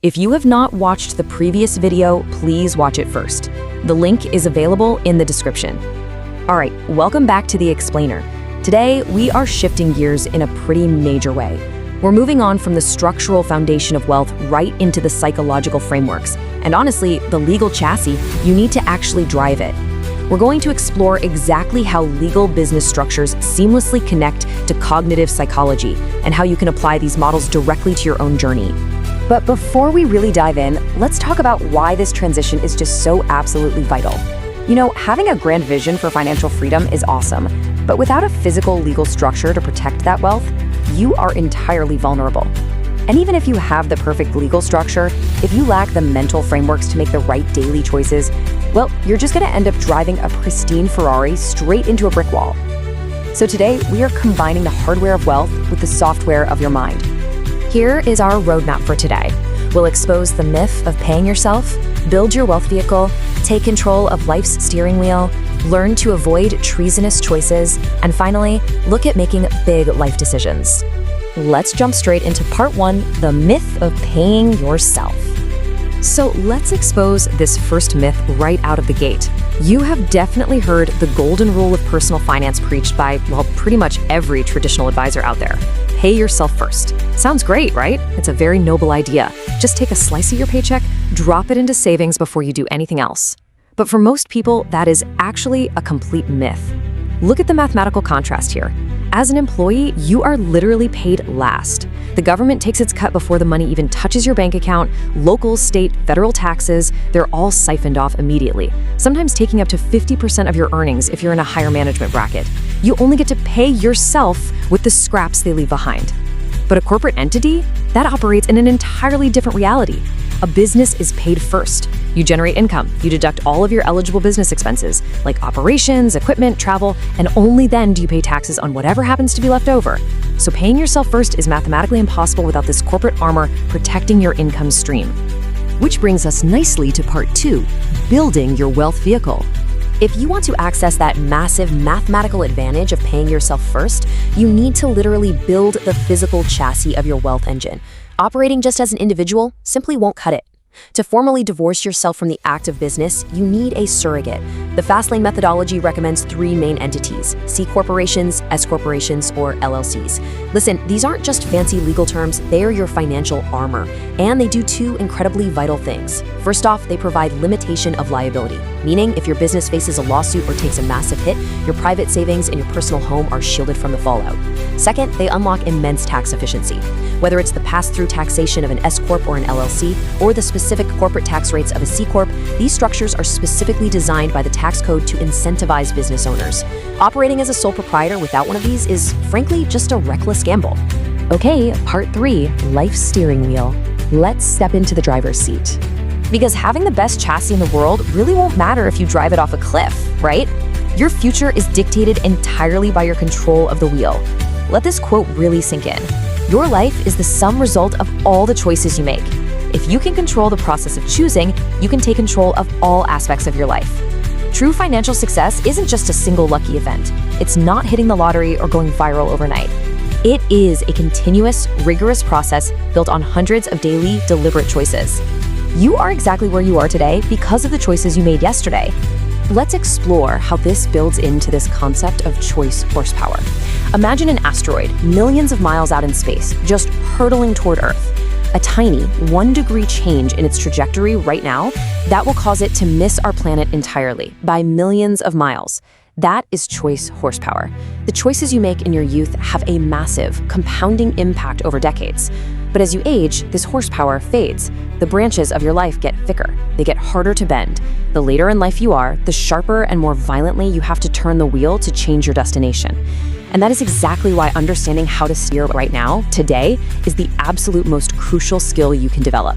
If you have not watched the previous video, please watch it first. The link is available in the description. All right, welcome back to The Explainer. Today, we are shifting gears in a pretty major way. We're moving on from the structural foundation of wealth right into the psychological frameworks, and honestly, the legal chassis you need to actually drive it. We're going to explore exactly how legal business structures seamlessly connect to cognitive psychology and how you can apply these models directly to your own journey. But before we really dive in, let's talk about why this transition is just so absolutely vital. You know, having a grand vision for financial freedom is awesome, but without a physical legal structure to protect that wealth, you are entirely vulnerable. And even if you have the perfect legal structure, if you lack the mental frameworks to make the right daily choices, well, you're just gonna end up driving a pristine Ferrari straight into a brick wall. So today, we are combining the hardware of wealth with the software of your mind. Here is our roadmap for today. We'll expose the myth of paying yourself, build your wealth vehicle, take control of life's steering wheel, learn to avoid treasonous choices, and finally, look at making big life decisions. Let's jump straight into part 1, the myth of paying yourself. So let's expose this first myth right out of the gate. You have definitely heard the golden rule of personal finance preached by, well, pretty much every traditional advisor out there. Pay yourself first. Sounds great, right? It's a very noble idea. Just take a slice of your paycheck, drop it into savings before you do anything else. But for most people, that is actually a complete myth. Look at the mathematical contrast here. As an employee, you are literally paid last. The government takes its cut before the money even touches your bank account. Local, state, federal taxes, they're all siphoned off immediately, sometimes taking up to 50% of your earnings if you're in a higher management bracket. You only get to pay yourself with the scraps they leave behind. But a corporate entity, that operates in an entirely different reality. A business is paid first. You generate income, you deduct all of your eligible business expenses, like operations, equipment, travel, and only then do you pay taxes on whatever happens to be left over. So paying yourself first is mathematically impossible without this corporate armor protecting your income stream. Which brings us nicely to part 2, building your wealth vehicle. If you want to access that massive mathematical advantage of paying yourself first, you need to literally build the physical chassis of your wealth engine. Operating just as an individual simply won't cut it. To formally divorce yourself from the act of business, you need a surrogate. The Fastlane methodology recommends 3 main entities: C corporations, S corporations, or LLCs. Listen, these aren't just fancy legal terms, they are your financial armor. And they do 2 incredibly vital things. First off, they provide limitation of liability, meaning if your business faces a lawsuit or takes a massive hit, your private savings and your personal home are shielded from the fallout. Second, they unlock immense tax efficiency. Whether it's the pass-through taxation of an S-Corp or an LLC, or the specific corporate tax rates of a C-Corp, these structures are specifically designed by the tax code to incentivize business owners. Operating as a sole proprietor without one of these is, frankly, just a reckless gamble. Okay, part 3, life steering wheel. Let's step into the driver's seat. Because having the best chassis in the world really won't matter if you drive it off a cliff, right? Your future is dictated entirely by your control of the wheel. Let this quote really sink in. Your life is the sum result of all the choices you make. If you can control the process of choosing, you can take control of all aspects of your life. True financial success isn't just a single lucky event. It's not hitting the lottery or going viral overnight. It is a continuous, rigorous process built on hundreds of daily, deliberate choices. You are exactly where you are today because of the choices you made yesterday. Let's explore how this builds into this concept of choice horsepower. Imagine an asteroid millions of miles out in space, just hurtling toward Earth. A tiny 1-degree change in its trajectory right now, that will cause it to miss our planet entirely by millions of miles. That is choice horsepower. The choices you make in your youth have a massive, compounding impact over decades. But as you age, this horsepower fades. The branches of your life get thicker. They get harder to bend. The later in life you are, the sharper and more violently you have to turn the wheel to change your destination. And that is exactly why understanding how to steer right now, today, is the absolute most crucial skill you can develop.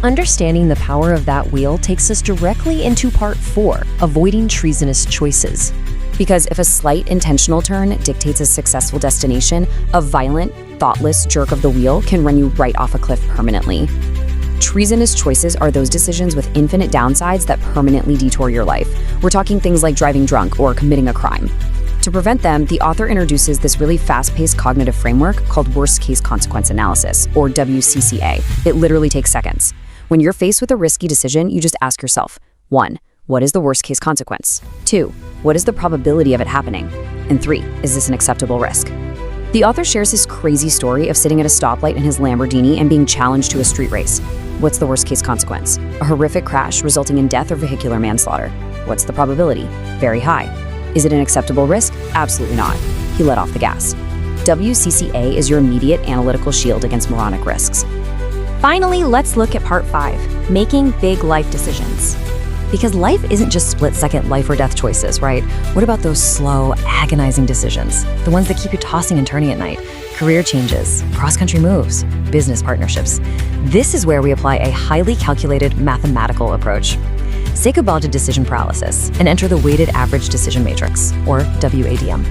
Understanding the power of that wheel takes us directly into part 4, avoiding treasonous choices. Because if a slight intentional turn dictates a successful destination, a violent, thoughtless jerk of the wheel can run you right off a cliff permanently. Treasonous choices are those decisions with infinite downsides that permanently detour your life. We're talking things like driving drunk or committing a crime. To prevent them, the author introduces this really fast-paced cognitive framework called worst-case consequence analysis, or WCCA. It literally takes seconds. When you're faced with a risky decision, you just ask yourself, 1. What is the worst-case consequence? 2. What is the probability of it happening? And 3. Is this an acceptable risk? The author shares his crazy story of sitting at a stoplight in his Lamborghini and being challenged to a street race. What's the worst-case consequence? A horrific crash resulting in death or vehicular manslaughter. What's the probability? Very high. Is it an acceptable risk? Absolutely not. He let off the gas. WCCA is your immediate analytical shield against moronic risks. Finally, let's look at part 5, making big life decisions. Because life isn't just split-second life or death choices, right? What about those slow, agonizing decisions? The ones that keep you tossing and turning at night? Career changes, cross-country moves, business partnerships. This is where we apply a highly calculated mathematical approach. Say goodbye to decision paralysis and enter the weighted average decision matrix, or WADM.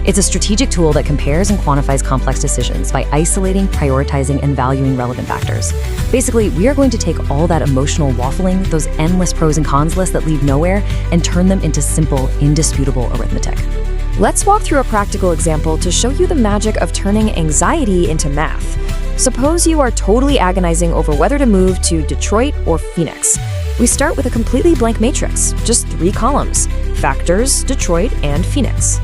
It's a strategic tool that compares and quantifies complex decisions by isolating, prioritizing, and valuing relevant factors. Basically, we are going to take all that emotional waffling, those endless pros and cons lists that lead nowhere, and turn them into simple, indisputable arithmetic. Let's walk through a practical example to show you the magic of turning anxiety into math. Suppose you are totally agonizing over whether to move to Detroit or Phoenix. We start with a completely blank matrix, just 3 columns: factors, Detroit, and Phoenix.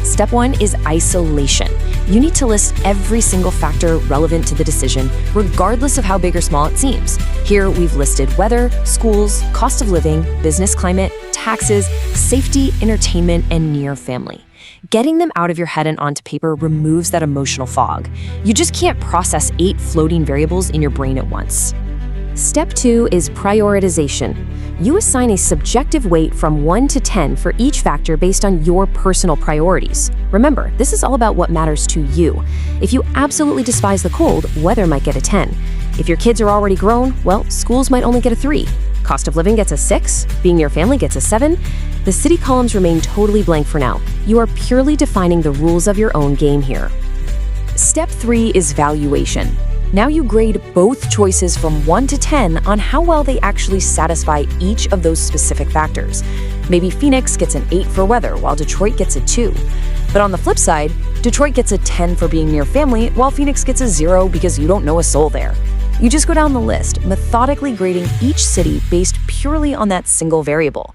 Step 1 is isolation. You need to list every single factor relevant to the decision, regardless of how big or small it seems. Here, we've listed weather, schools, cost of living, business climate, taxes, safety, entertainment, and near family. Getting them out of your head and onto paper removes that emotional fog. You just can't process 8 floating variables in your brain at once. Step 2 is prioritization. You assign a subjective weight from 1 to 10 for each factor based on your personal priorities. Remember, this is all about what matters to you. If you absolutely despise the cold, weather might get a 10. If your kids are already grown, well, schools might only get a 3. Cost of living gets a 6, being near family gets a 7. The city columns remain totally blank for now. You are purely defining the rules of your own game here. Step 3 is valuation. Now you grade both choices from 1 to 10 on how well they actually satisfy each of those specific factors. Maybe Phoenix gets an 8 for weather, while Detroit gets a 2. But on the flip side, Detroit gets a 10 for being near family, while Phoenix gets a 0 because you don't know a soul there. You just go down the list, methodically grading each city based purely on that single variable.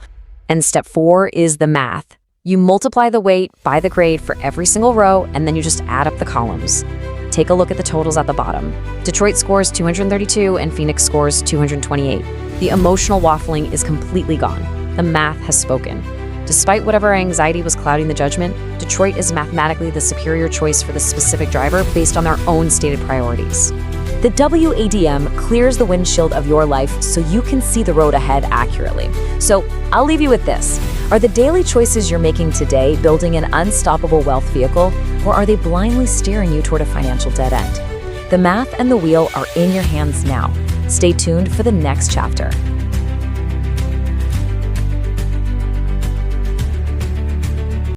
And step 4 is the math. You multiply the weight by the grade for every single row, and then you just add up the columns. Take a look at the totals at the bottom. Detroit scores 232 and Phoenix scores 228. The emotional waffling is completely gone. The math has spoken. Despite whatever anxiety was clouding the judgment, Detroit is mathematically the superior choice for the specific driver based on their own stated priorities. The WADM clears the windshield of your life so you can see the road ahead accurately. So I'll leave you with this. Are the daily choices you're making today building an unstoppable wealth vehicle, or are they blindly steering you toward a financial dead end? The math and the wheel are in your hands now. Stay tuned for the next chapter.